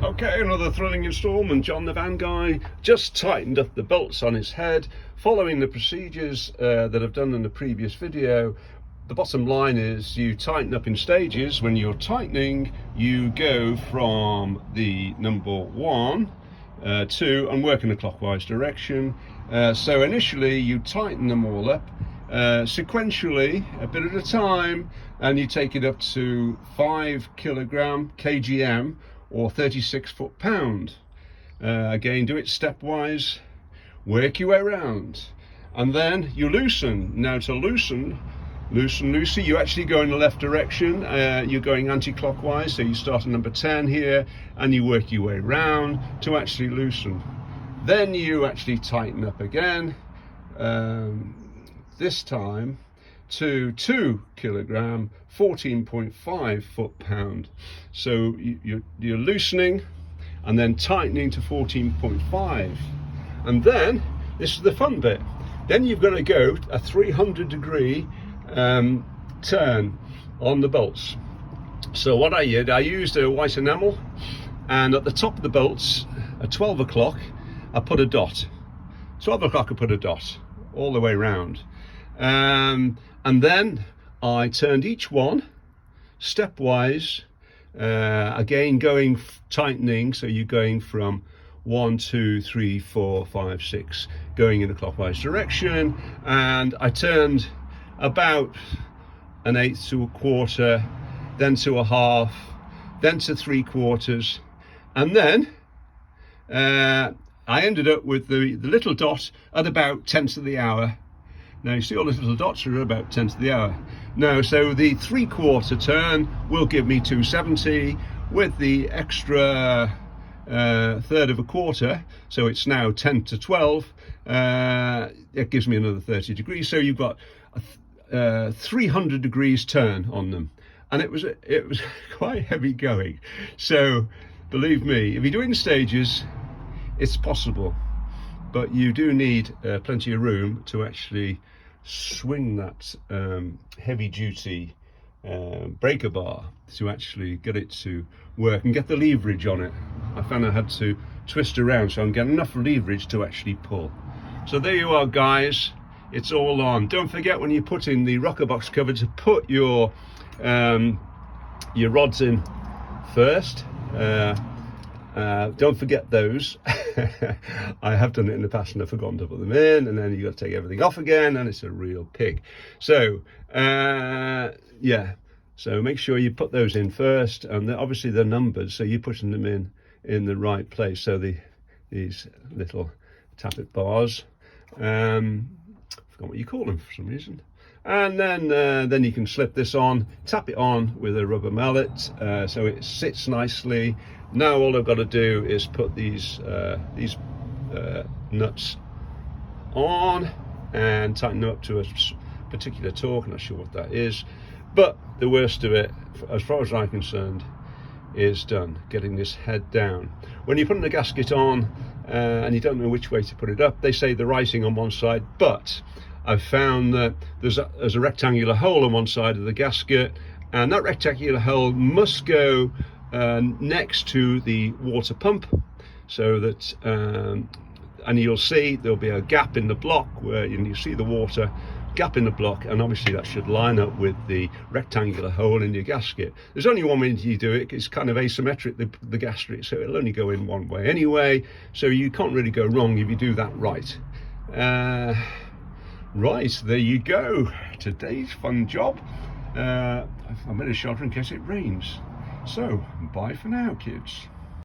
Okay, another thrilling instalment. John the van guy just tightened up the bolts on his head, following the procedures that I've done in the previous video. The bottom line is you tighten up in stages. When you're tightening, you go from the number 1, 2 and work in a clockwise direction. So initially you tighten them all up sequentially, a bit at a time, and you take it up to 5 kgm or 36 foot-pound. Again, do it stepwise, work your way around, and then you loosen. Now to loosen, you actually go in the left direction. You're going anti-clockwise, so you start at number 10 here and you work your way around to actually loosen. Then you actually tighten up again, this time to 2 kg, 14.5 foot-pound. So you're loosening and then tightening to 14.5, and then this is the fun bit. Then you've got to go a 300-degree turn on the bolts. So what I did, I used a white enamel, and at the top of the bolts at 12 o'clock I put a dot. 12 o'clock I put a dot all the way around, and then I turned each one stepwise, again going tightening, so you're going from 1, 2, 3, 4, 5, 6, going in a clockwise direction, and I turned about 1/8 to 1/4, then to 1/2, then to 3/4, and then I ended up with the little dot at about 10th of the hour. Now you see all the little dots are about 10th of the hour. Now, so the 3/4 turn will give me 270, with the extra third of a quarter, so it's now 10 to 12. It gives me another 30 degrees. So you've got 300 degrees turn on them, and it was quite heavy going. So believe me, if you do it in stages, it's possible, but you do need plenty of room to actually swing that heavy duty breaker bar to actually get it to work and get the leverage on it. I found I had to twist around so I can get enough leverage to actually pull. So there you are, guys, it's all on. Don't forget, when you put in the rocker box cover, to put your rods in first. Don't forget those. I have done it in the past and I've forgotten to put them in, and then you've got to take everything off again, and it's a real pig. So yeah, so make sure you put those in first, and obviously they're numbered, so you're putting them in the right place. So these little tappet bars, I forgot what you call them for some reason. And then you can slip this on, tap it on with a rubber mallet, so it sits nicely. Now all I've got to do is put these nuts on and tighten them up to a particular torque. I'm not sure what that is, but the worst of it, as far as I'm concerned, is done, getting this head down. When you're putting the gasket on and you don't know which way to put it up, they say the writing on one side, but I've found that there's a rectangular hole on one side of the gasket, and that rectangular hole must go next to the water pump, so that and you'll see there'll be a gap in the block where you see the water gap in the block, and obviously that should line up with the rectangular hole in your gasket. There's only one way you do it. It's kind of asymmetric, the gasket, so it'll only go in one way anyway, so you can't really go wrong if you do that right. Right, there you go, today's fun job. I made a shelter in case it rains. So bye for now, kids.